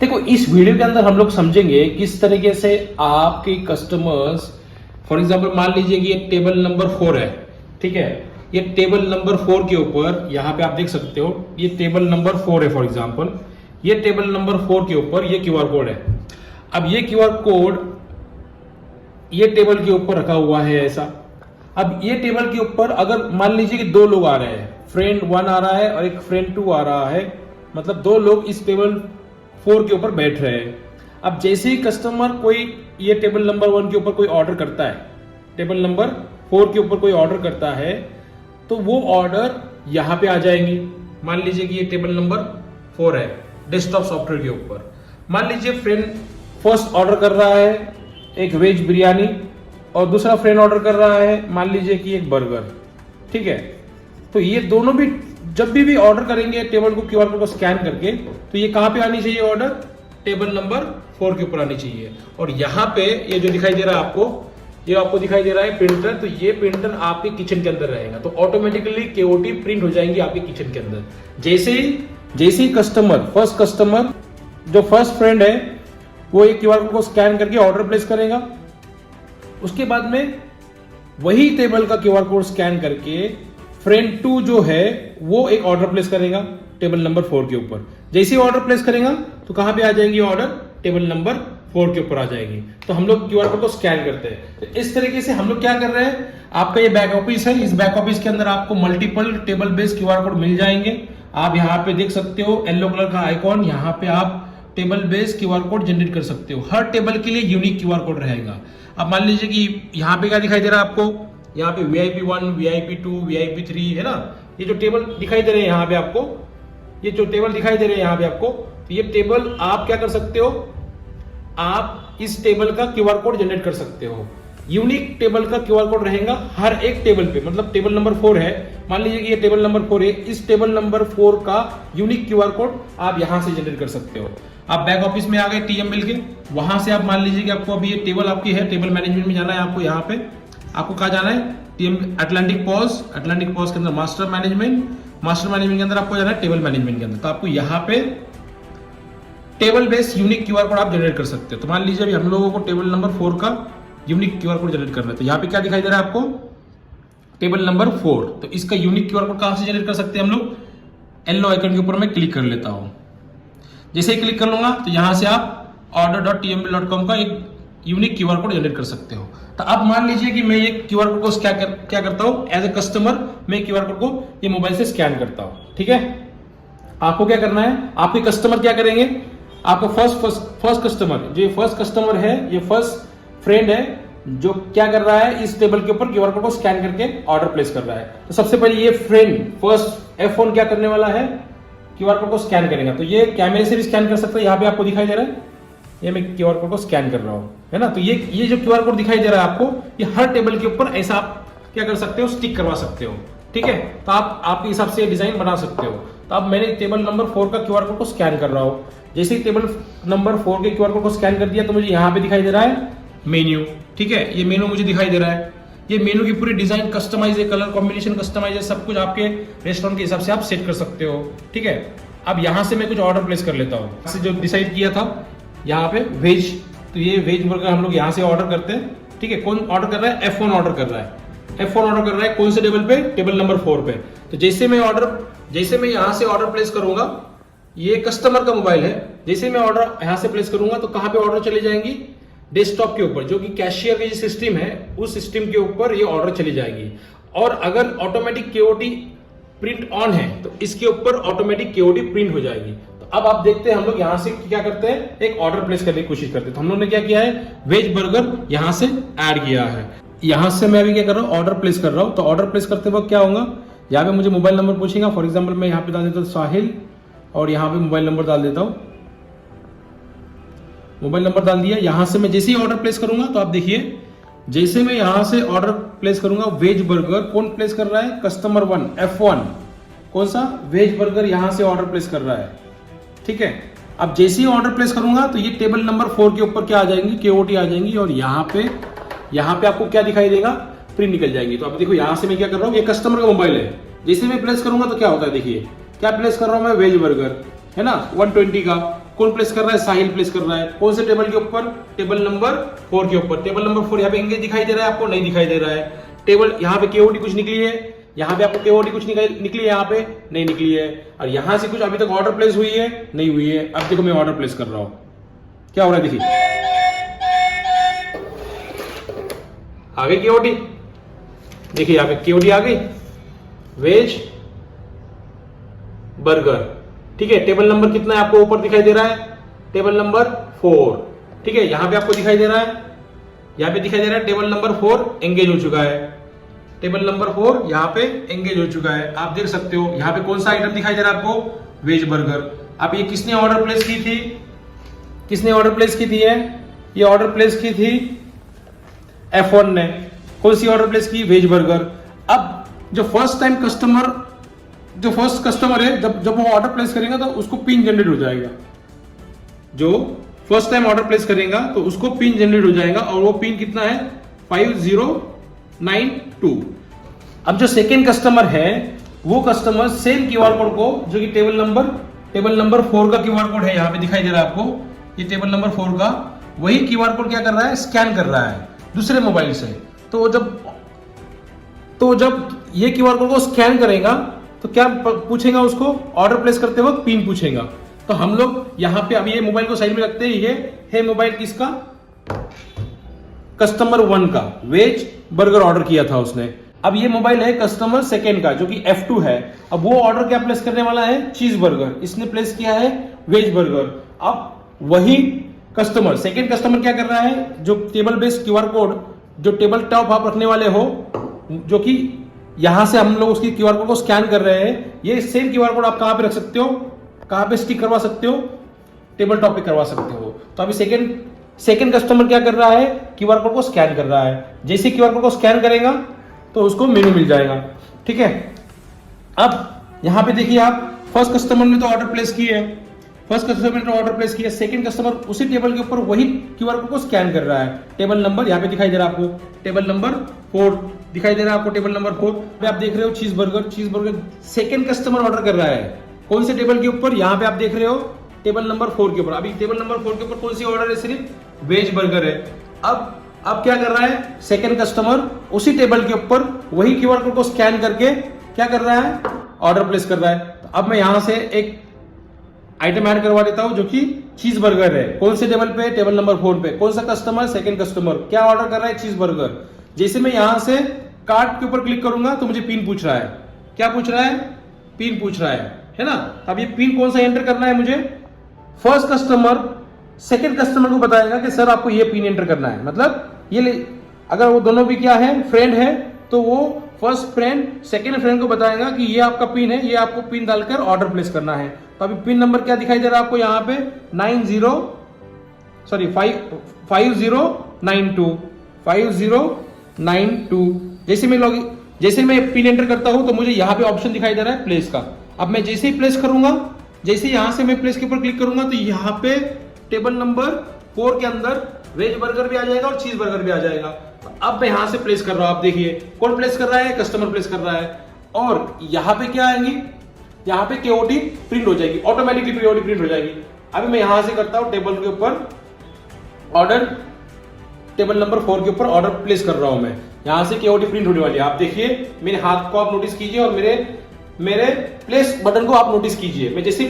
देखो इस वीडियो के अंदर हम लोग समझेंगे किस तरीके से आपके कस्टमर्स, फॉर एग्जांपल मान लीजिए कि ये टेबल नंबर 4 है, ठीक है। ये टेबल नंबर 4 के ऊपर यहाँ पे आप देख सकते हो, ये टेबल नंबर 4 है फॉर एग्जांपल, ये टेबल नंबर 4 के ऊपर ये क्यूआर कोड है। अब ये क्यूआर कोड ये टेबल के ऊपर रखा हुआ है ऐसा। अब ये टेबल के ऊपर अगर मान लीजिए कि दो लोग आ रहे हैं, फ्रेंड 1 आ रहा है और एक फ्रेंड 2 आ रहा है, मतलब दो लोग इस टेबल 4 के ऊपर बैठ रहे हैं। अब जैसे ही कस्टमर कोई ये टेबल नंबर 1 के ऊपर कोई ऑर्डर करता है, टेबल नंबर 4 के ऊपर कोई ऑर्डर करता है, तो वो ऑर्डर यहां पे आ जाएंगे। मान लीजिए कि ये टेबल नंबर 4 है डेस्कटॉप सॉफ्टवेयर के ऊपर। मान लीजिए फ्रेंड फर्स्ट ऑर्डर कर रहा है एक वेज बिरयानी और दूसरा फ्रेंड ऑर्डर कर रहा है मान लीजिए कि एक बर्गर, ठीक है। तो ये दोनों भी जब भी ऑर्डर करेंगे टेबल को क्यूआर कोड को स्कैन करके, तो ये कहां पे आनी चाहिए ऑर्डर, टेबल नंबर 4 के ऊपर आनी चाहिए। और यहाँ पे ये जो दिखाई दे रहा है आपको, ये आपको दिखाई दे रहा है प्रिंटर, तो ये प्रिंटर आपके किचन के अंदर रहेगा, तो ऑटोमेटिकली केओटी प्रिंट हो जाएंगी आपके किचन के अंदर। जैसे ही कस्टमर, फर्स्ट कस्टमर जो फर्स्ट फ्रेंड है वो एक क्यूआर कोड को स्कैन करके ऑर्डर प्लेस करेगा, उसके बाद में वही टेबल का क्यूआर कोड स्कैन करके फ्रेंड 2 जो है वो एक ऑर्डर प्लेस करेगा टेबल नंबर 4 के ऊपर। जैसे ही ऑर्डर प्लेस करेगा तो कहां पे आ जाएंगी ऑर्डर, टेबल नंबर 4 के ऊपर आ जाएगी। तो हम लोग क्यूआर कोड को स्कैन करते हैं। तो इस तरीके से हम लोग क्या कर रहे हैं, आपका ये बैक ऑफिस है, इस बैक ऑफिस के अंदर आपको multiple table based QR code मिल जाएंगे। आप यहाँ पे देख सकते हो येलो कलर का आइकॉन, यहाँ पे आप table based QR code generate कर सकते हो। हर टेबल के लिए यूनिक क्यूआर कोड रहेगा। अब मान लीजिए कि यहाँ पे क्या दिखाई दे रहा है आपको, यहाँ पे VIP1, VIP2, VIP3 है ना, ये जो टेबल दिखाई दे रहे हैं यहाँ पे आपको, ये जो टेबल दिखाई दे रहे हैं यहाँ पे आपको, तो ये टेबल आप क्या कर सकते हो, आप इस टेबल का क्यूआर कोड जनरेट कर सकते हो। यूनिक टेबल का क्यूआर कोड रहेगा हर एक टेबल पे, मतलब टेबल नंबर 4 है, मान लीजिए कि ये टेबल नंबर 4 है, इस टेबल नंबर 4 का यूनिक क्यूआर कोड आप यहां से जनरेट कर सकते हो। आप बैक ऑफिस में आ गए TM मिल के, वहां से आप मान लीजिए कि आपको अभी ये टेबल आपकी है, टेबल मैनेजमेंट में जाना है आपको। यहाँ पे आपको कहा जाना है TM अटलांटिक पॉज के अंदर मास्टर मैनेजमेंट के अंदर आपको जाना है टेबल मैनेजमेंट के अंदर। तो आपको यहाँ पे table based unique QR code आप जनरेट कर सकते हो। तो मान लीजिए अभी हम लोगों को टेबल नंबर 4 का यूनिक क्यूआर कोड जनरेट करना है, तो यहाँ पे क्या दिखाई दे रहा है आपको, टेबल नंबर 4। तो इसका यूनिक क्यूआर कोड कहां से जनरेट कर सकते हैं हम लोग, येलो आइकन के ऊपर मैं क्लिक कर लेता हूं। जैसे ही क्लिक कर लूंगा तो यहां से आप order.tmbill.com का एक यूनिक क्यूआर कोड जनरेट कर सकते हो। तो अब मान लीजिए कि मैं ये क्यूआर कोड को क्या करता हूं, एज ए कस्टमर मैं क्यूआर कोड को ये मोबाइल से स्कैन करता हूं, ठीक है। आपको क्या करना है, आपके कस्टमर क्या करेंगे, आपका फर्स्ट कस्टमर, जो फर्स्ट कस्टमर है, ये फर्स्ट फ्रेंड है जो क्या कर रहा है, इस टेबल के ऊपर क्यूआर कोड को स्कैन करके ऑर्डर प्लेस कर रहा है। तो सबसे पहले ये फ्रेंड फर्स्ट F1 क्या करने वाला है, क्यूआर कोड को स्कैन करेगा। तो ये कैमरे से भी स्कैन कर सकता है, यहाँ पे आपको दिखाई दे रहा है, ये मैं क्यूआर कोड को स्कैन कर रहा हूँ, है ना। तो ये जो क्यूआर कोड दिखाई दे रहा है आपको, ये हर टेबल के ऊपर ऐसा आप क्या कर सकते हो, स्टिक करवा सकते हो, ठीक है। तो आप आपके हिसाब से डिजाइन बना सकते हो। तो अब मैंने टेबल नंबर 4 का क्यूआर कोड को स्कैन कर रहा हूँ। जैसे ही टेबल नंबर 4 के क्यूआर कोड को स्कैन कर दिया तो मुझे यहाँ पे दिखाई दे रहा है मेन्यू, ठीक है। ये मेनू मुझे दिखाई दे रहा है, ये मेनू की पूरी डिजाइन कस्टमाइज है, कलर कॉम्बिनेशन कस्टमाइज है, सब कुछ आपके रेस्टोरेंट के हिसाब से आप सेट कर सकते हो, ठीक है। अब यहां से मैं कुछ ऑर्डर प्लेस कर लेता हूं, से जो डिसाइड किया था यहाँ पे वेज, तो ये वेज बर्गर हम लोग यहाँ से ऑर्डर करते हैं, ठीक है। कौन ऑर्डर कर रहा है, F1 ऑर्डर कर रहा है, F1 ऑर्डर कर रहा है कौन से टेबल पे, टेबल नंबर 4 पे। तो जैसे मैं यहाँ से ऑर्डर प्लेस करूंगा, ये कस्टमर का मोबाइल है, जैसे मैं ऑर्डर यहाँ से प्लेस करूंगा तो कहां पे ऑर्डर चली जाएंगी, डेस्कटॉप के ऊपर, जो कि कैशियर की सिस्टम है उस सिस्टम के ऊपर ये ऑर्डर चली जाएगी। और अगर ऑटोमेटिक केओटी प्रिंट ऑन है तो इसके ऊपर ऑटोमेटिक केओटी प्रिंट हो जाएगी। तो अब आप देखते हैं हम लोग यहाँ से क्या करते हैं, एक ऑर्डर प्लेस करने की कोशिश करते हैं। तो हम लोग ने क्या किया है, वेज बर्गर यहाँ से ऐड किया है। यहाँ से मैं अभी क्या कर रहा हूँ, ऑर्डर प्लेस कर रहा हूँ। तो ऑर्डर प्लेस करते वक्त क्या होगा, यहाँ पे मुझे मोबाइल नंबर पूछेगा। फॉर एग्जाम्पल मैं यहाँ पे डाल देता हूँ साहिल, और यहाँ पे मोबाइल नंबर डाल देता हूँ, मोबाइल नंबर डाल दिया। यहां से मैं जैसे ही ऑर्डर प्लेस करूंगा तो आप देखिए, जैसे मैं यहां से ऑर्डर प्लेस करूंगा, वेज बर्गर कौन प्लेस कर रहा है, कस्टमर 1 F1, कौन सा, वेज बर्गर यहां से ऑर्डर प्लेस कर रहा है, ठीक है। अब जैसे ही ऑर्डर प्लेस करूंगा तो ये टेबल नंबर 4 के ऊपर क्या आ जाएंगी, केओटी आ जाएंगी, और यहाँ पे आपको क्या दिखाई देगा, प्रिंट निकल जाएंगी। तो अब देखो यहां से मैं क्या कर रहा हूँ, ये कस्टमर का मोबाइल है, जैसे मैं प्लेस करूंगा तो क्या होता है, देखिए क्या प्लेस कर रहा हूं मैं, वेज बर्गर, है ना 120 का। कौन प्लेस कर रहा है? साहिल प्लेस कर रहा है। कौन से टेबल के ऊपर? टेबल नंबर 4 के ऊपर। टेबल नंबर 4 यहाँ पे एंगेज दिखाई दे रहा है आपको? नहीं दिखाई दे रहा है। टेबल यहाँ पे केओडी कुछ निकली है, यहाँ पे आपको केओडी कुछ निकली है, यहाँ पे नहीं निकली है। और यहां से कुछ अभी तक ऑर्डर प्लेस हुई है? नहीं हुई है। अब देखो मैं ऑर्डर प्लेस कर रहा हूं, क्या हो रहा है देखिए, आ गई केओडी। देखिए यहाँ पे केओडी आ गई, वेज बर्गर। ठीक है, टेबल नंबर कितना है आपको ऊपर दिखाई दे रहा है? Table number 4। ठीक है, यहां पे आपको दिखाई दे रहा है, यहां पे दिखाई दे रहा है टेबल नंबर 4 एंगेज हो चुका है। टेबल नंबर 4 यहां पे एंगेज हो चुका है। आप देख सकते हो यहां पे कौन सा आइटम दिखाई दे रहा है आपको? Veg burger. अब ये किसने ऑर्डर प्लेस की थी? किसने ऑर्डर प्लेस की थी? ये ऑर्डर प्लेस की थी F1 ने। कौन सी ऑर्डर प्लेस की? Veg burger. अब जो फर्स्ट कस्टमर है, जब वो ऑर्डर प्लेस करेगा तो उसको पिन जनरेट हो जाएगा। जो फर्स्ट टाइम ऑर्डर प्लेस करेगा तो उसको पिन जनरेट हो जाएगा, और वो पिन कितना है? 5092। अब जो सेकेंड कस्टमर है, वो कस्टमर सेम क्यूआर कोड को, जो कि टेबल नंबर 4 का क्यूआर कोड है, यहां पे दिखाई दे रहा है आपको, ये टेबल नंबर 4 का, वही क्यूआर कोड क्या कर रहा है? स्कैन कर रहा है दूसरे मोबाइल से। तो जब ये क्यूआर कोड को स्कैन करेगा तो क्या पूछेगा उसको? ऑर्डर प्लेस करते वक्त पिन पूछेगा। तो हम लोग यहां पे अभी ये मोबाइल को साइड में रखते हैं। ये है मोबाइल किसका? कस्टमर 1 का, वेज बर्गर ऑर्डर किया था उसने। अब ये मोबाइल है कस्टमर सेकेंड का, जो कि F2 है। अब वो ऑर्डर क्या प्लेस करने वाला है? चीज बर्गर। इसने प्लेस किया है वेज बर्गर। अब वही कस्टमर, सेकेंड कस्टमर क्या कर रहा है? जो टेबल बेस्ड क्यूआर कोड, जो टेबल टॉप आप रखने वाले हो, जो कि यहां से हम लोग उसकी क्यूआर कोड को स्कैन कर रहे हैं, ये सेम क्यूआर कोड आप कहां पे रख सकते हो? कहां पे स्टिक करवा सकते हो? टेबल टॉप पे करवा सकते हो। तो अभी सेकेंड कस्टमर क्या कर रहा है? क्यूआर कोड को स्कैन कर रहा है। जैसे क्यूआर कोड को स्कैन करेगा तो उसको मेनू मिल जाएगा। ठीक है, अब यहां पे देखिए आप, फर्स्ट कस्टमर ने तो ऑर्डर प्लेस की है, सेकंड कस्टमर उसी टेबल के ऊपर वही क्यूआर कोड को स्कैन कर रहा है। टेबल नंबर यहां पे दिखाई दे रहा है आपको, टेबल नंबर 4 दिखाई दे रहा है आपको, टेबल नंबर 4 पे आप देख रहे हो चीज बर्गर सेकंड कस्टमर ऑर्डर कर रहा है। कौन से टेबल के ऊपर? यहां पे आप देख रहे हो टेबल नंबर 4 के ऊपर। अभी टेबल नंबर 4 के ऊपर कौन सी ऑर्डर है? सिर्फ वेज बर्गर है। अब क्या कर रहा है? सेकंड कस्टमर उसी टेबल के ऊपर वही क्यूआर कोड को स्कैन करके क्या कर रहा है? ऑर्डर प्लेस कर रहा है। तो अब मैं यहां से एक आइटम ऐड करवा देता हूं, जो कि चीज बर्गर है। कौन से टेबल पे? टेबल नंबर 4 पे। कौन सा कस्टमर? Second customer. क्या ऑर्डर कर रहा है? चीज बर्गर। जैसे मैं यहां से कार्ट के ऊपर क्लिक करूंगा तो मुझे पिन पूछ रहा है। क्या पूछ रहा है? पिन पूछ रहा है ना। अब ये पिन कौन सा एंटर करना है मुझे? फर्स्ट कस्टमर सेकंड कस्टमर को बताएगा कि सर आपको ये पिन एंटर करना है। मतलब अगर वो दोनों भी क्या है? फ्रेंड है, तो वो फर्स्ट फ्रेंड सेकंड फ्रेंड को बताएगा कि ये आपका पिन है, ये आपको पिन डालकर ऑर्डर प्लेस करना है। तो अभी पिन नंबर क्या दिखाई दे रहा है आपको यहाँ पे? 5092। जैसे मैं पिन एंटर करता हूं तो मुझे यहाँ पे ऑप्शन दिखाई दे रहा है प्लेस का। अब मैं जैसे ही प्लेस करूंगा, जैसे यहां से मैं प्लेस के ऊपर क्लिक करूंगा तो यहाँ पे टेबल नंबर 4 के अंदर वेज बर्गर भी आ जाएगा और चीज बर्गर भी आ जाएगा। तो अब मैं यहां से प्लेस कर रहा हूं। आप देखिए कौन प्लेस कर रहा है? कस्टमर प्लेस कर रहा है। और यहां पे क्या आएंगी? यहां पे केओडी प्रिंट हो जाएगी, ऑटोमेटिकली केओडी प्रिंट हो जाएगी। अभी मैं यहां से करता हूं टेबल के ऊपर ऑर्डर, टेबल नंबर 4 के ऊपर ऑर्डर प्लेस कर रहा हूं मैं। यहां से केओडी प्रिंट होने वाली है। आप देखिए मेरे हाथ को आप नोटिस कीजिए और मेरे प्लेस बटन को आप नोटिस कीजिए। मैं जैसे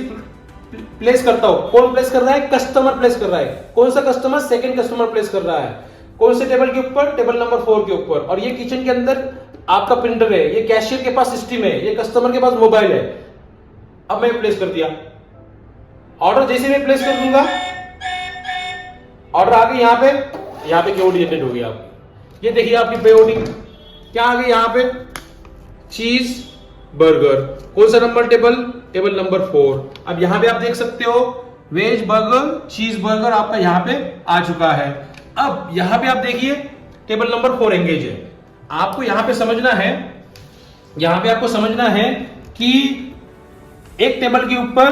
प्लेस करता हूं, कौन प्लेस कर रहा है? कस्टमर प्लेस कर रहा है। कौन सा कस्टमर? सेकंड कस्टमर प्लेस कर रहा है। कौन से टेबल के ऊपर? टेबल नंबर 4 के ऊपर। और ये किचन के अंदर आपका प्रिंटर है, ये कैशियर के पास सिस्टम है, ये कस्टमर के पास मोबाइल है। अब मैं प्लेस कर दिया ऑर्डर। जैसे मैं प्लेस कर दूंगा ऑर्डर आ गई। यहाँ पे केओडी जनरेट हो गई। आपकी ये देखिए आपकी केओडी क्या आ गई? यहाँ पे चीज बर्गर। कौन सा नंबर? Table number 4। अब यहां पे आप देख सकते हो वेज बर्गर, चीज बर्गर आपका यहां पे आ चुका है। अब यहां पे आप देखिए टेबल नंबर 4 एंगेज है। आपको यहां पे समझना है, कि एक टेबल के ऊपर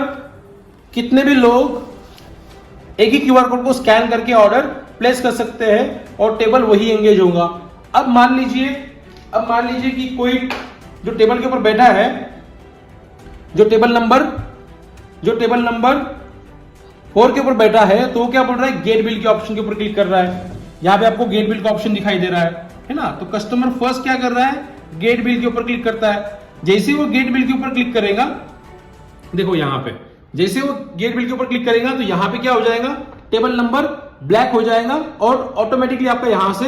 कितने भी लोग एक ही क्यूआर कोड को स्कैन करके ऑर्डर प्लेस कर सकते हैं और टेबल वही एंगेज होगा। अब मान लीजिए कि कोई जो टेबल के ऊपर बैठा है, जो टेबल नंबर जो टेबल नंबर 4 के ऊपर बैठा है तो वो क्या बोल रहा है, गेट बिल के ऑप्शन के ऊपर क्लिक कर रहा है। यहाँ पे आपको गेट बिल का ऑप्शन दिखाई दे रहा है ना। तो कस्टमर फर्स्ट क्या कर रहा है, गेट बिल के ऊपर क्लिक करता है। जैसे वो गेट बिल के ऊपर क्लिक करेगा, देखो यहाँ पे जैसे वो गेट बिल के ऊपर क्लिक करेगा तो यहाँ पे क्या हो जाएगा, टेबल नंबर ब्लैक हो जाएगा और ऑटोमेटिकली आपका यहां से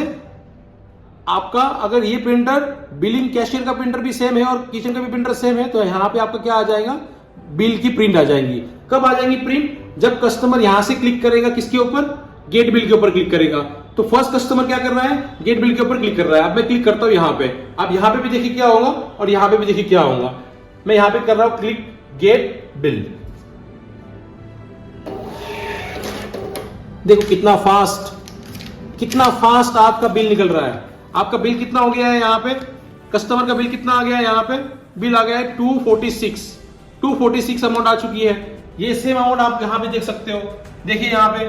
आपका अगर ये प्रिंटर बिलिंग कैशियर का प्रिंटर भी सेम है और किचन का भी प्रिंटर सेम है तो यहाँ पे आपका क्या आ जाएगा, बिल की प्रिंट आ जाएंगी। कब आ जाएंगी प्रिंट, जब कस्टमर यहां से क्लिक करेगा, किसके ऊपर, गेट बिल के ऊपर क्लिक करेगा। तो फर्स्ट कस्टमर क्या कर रहा है, गेट बिल के ऊपर क्लिक कर रहा है। अब मैं क्लिक करता हूं यहां पे, अब यहां पे भी देखिए क्या होगा और यहां पे भी देखिए क्या होगा। मैं यहां पे कर रहा हूं क्लिक गेट बिल, देखो कितना फास्ट आपका बिल निकल रहा है। आपका बिल कितना हो गया है, यहाँ पे कस्टमर का बिल कितना आ गया है, यहाँ पे बिल आ गया है 246 अमाउंट आ चुकी है। ये सेम अमाउंट आप यहाँ पे देख सकते हो, देखिए यहाँ पे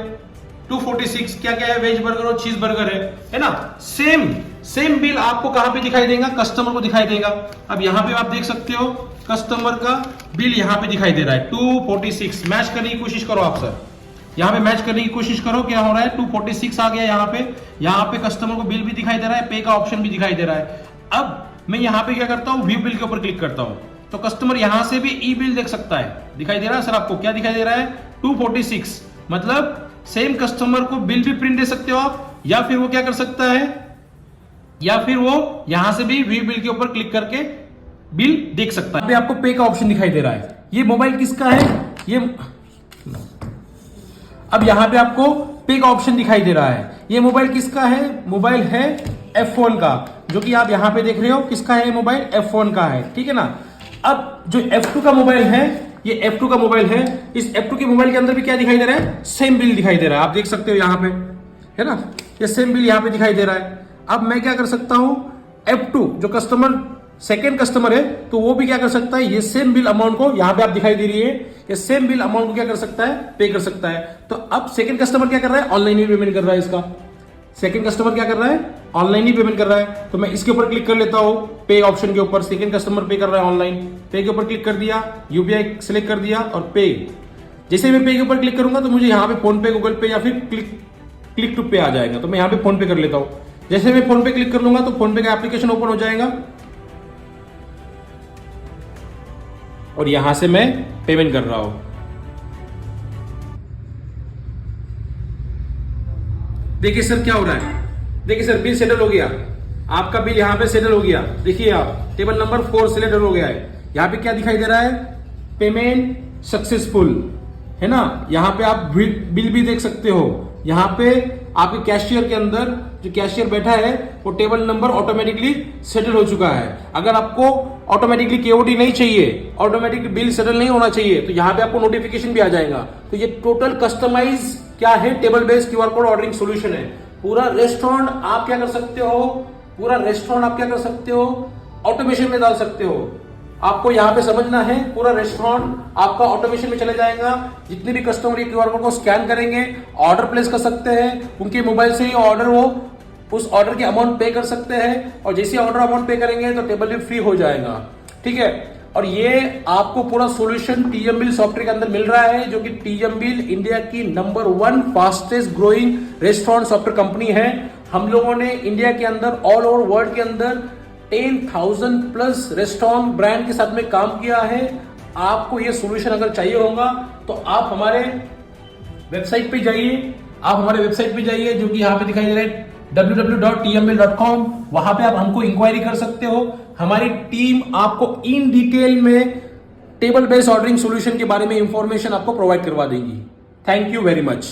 246 क्या क्या है, वेज बर्गर और चीज बर्गर है ना। सेम बिल आपको कहां पे दिखाई देगा, कस्टमर को दिखाई देगा। अब यहाँ पे आप देख सकते हो कस्टमर का बिल यहाँ पे दिखाई दे रहा है 246। मैच करने की कोशिश करो आप सर, यहाँ पे मैच करने की कोशिश करो, क्या हो रहा है 246 आ गया यहाँ पे कस्टमर को बिल भी दिखाई दे रहा है, पे का ऑप्शन भी दिखाई दे रहा है। अब मैं यहाँ पे क्या करता हूँ, व्यू बिल के ऊपर क्लिक करता हूँ तो कस्टमर यहां से भी ई बिल देख सकता है। दिखाई दे रहा है सर आपको, क्या दिखाई दे रहा है 246, मतलब सेम कस्टमर को बिल भी प्रिंट दे सकते हो आप, या फिर वो क्या कर सकता है, या फिर वो यहां से भी व्यू बिल के ऊपर क्लिक करके बिल देख सकता है। आपको पे का ऑप्शन दिखाई दे रहा है। ये मोबाइल किसका है, ये अब यहां पे आपको पे का ऑप्शन दिखाई दे रहा है। ये मोबाइल किसका है, मोबाइल है F1 का, जो कि आप यहां पे देख रहे हो किसका है, मोबाइल F1 का है, ठीक है ना। अब जो F2 का मोबाइल है, ये F2 का मोबाइल है, इस F2 के मोबाइल के अंदर भी क्या दिखाई दे रहा है, सेम बिल दिखाई दे रहा है। आप देख सकते हो यहां पे, है ना, ये सेम बिल यहां पे दिखाई दे रहा है। अब मैं क्या कर सकता हूं, F2 जो कस्टमर सेकेंड कस्टमर है तो वो भी क्या कर सकता है, ये सेम बिल अमाउंट को यहां पे आप दिखाई दे रही है, ये सेम बिल अमाउंट को क्या कर सकता है, पे कर सकता है। तो अब सेकेंड कस्टमर क्या कर रहा है, ऑनलाइन ही पेमेंट कर रहा है। इसका सेकेंड कस्टमर क्या कर रहा है, ऑनलाइन ही पेमेंट कर रहा है। तो मैं इसके ऊपर क्लिक कर लेता हूं, पे ऑप्शन के ऊपर, सेकेंड कस्टमर पे कर रहा है ऑनलाइन, पे के ऊपर क्लिक कर दिया, यूपीआई सिलेक्ट कर दिया और पे। जैसे मैं पे के ऊपर क्लिक करूंगा तो मुझे यहाँ पे फोन पे, गूगल पे या फिर क्लिक टू पे आ जाएगा। तो मैं यहाँ पे फोन पे कर लेता हूं। जैसे मैं फोन पे क्लिक कर लूंगा तो फोन पे का एप्लीकेशन ओपन हो जाएगा और यहां से मैं पेमेंट कर रहा हूं। देखिए सर क्या हो रहा है, देखिए सर बिल सेटल हो गया, आपका बिल यहां पे सेटल हो गया। देखिए आप टेबल नंबर 4 सेटल हो गया है। यहां पे क्या दिखाई दे रहा है, पेमेंट सक्सेसफुल, है ना। यहां पे आप बिल भी देख सकते हो। यहां पे आपके कैशियर के अंदर जो कैशियर बैठा है वो टेबल नंबर ऑटोमेटिकली सेटल हो चुका है। अगर आपको ऑटोमेटिकली केओडी नहीं चाहिए, ऑटोमेटिकली बिल सेटल नहीं होना चाहिए, तो यहां पे आपको नोटिफिकेशन भी आ जाएगा। तो ये टोटल कस्टमाइज क्या है, table based QR code ordering solution है। पूरा रेस्टोरेंट आप क्या कर सकते हो, ऑटोमेशन में डाल सकते हो। आपको यहां पे समझना है, पूरा रेस्टोरेंट आपका ऑटोमेशन में चले जाएगा। जितने भी कस्टमर ये क्यूआर कोड को स्कैन करेंगे, ऑर्डर प्लेस कर सकते हैं, उनके मोबाइल से ही ऑर्डर वो उस ऑर्डर के अमाउंट पे कर सकते हैं और जैसे ऑर्डर अमाउंट पे करेंगे तो टेबल भी फ्री हो जाएगा, ठीक है। और ये आपको पूरा सॉल्यूशन टीएमबिल सॉफ्टवेयर के अंदर मिल रहा है, जो कि टीएमबिल इंडिया की number 1 fastest growing restaurant software company है। हम लोगों ने इंडिया के अंदर, ऑल ओवर वर्ल्ड के अंदर 10,000 प्लस रेस्टोरेंट ब्रांड के साथ में काम किया है। आपको ये सॉल्यूशन अगर चाहिए होगा तो आप हमारे वेबसाइट पे जाइए, जो कि यहाँ पे दिखाई दे रहा है www.tmbil.com। वहां पे आप हमको इंक्वायरी कर सकते हो। हमारी टीम आपको इन डिटेल में टेबल बेस्ड ऑर्डरिंग सॉल्यूशन के बारे में इंफॉर्मेशन आपको प्रोवाइड करवा देगी। Thank you very much.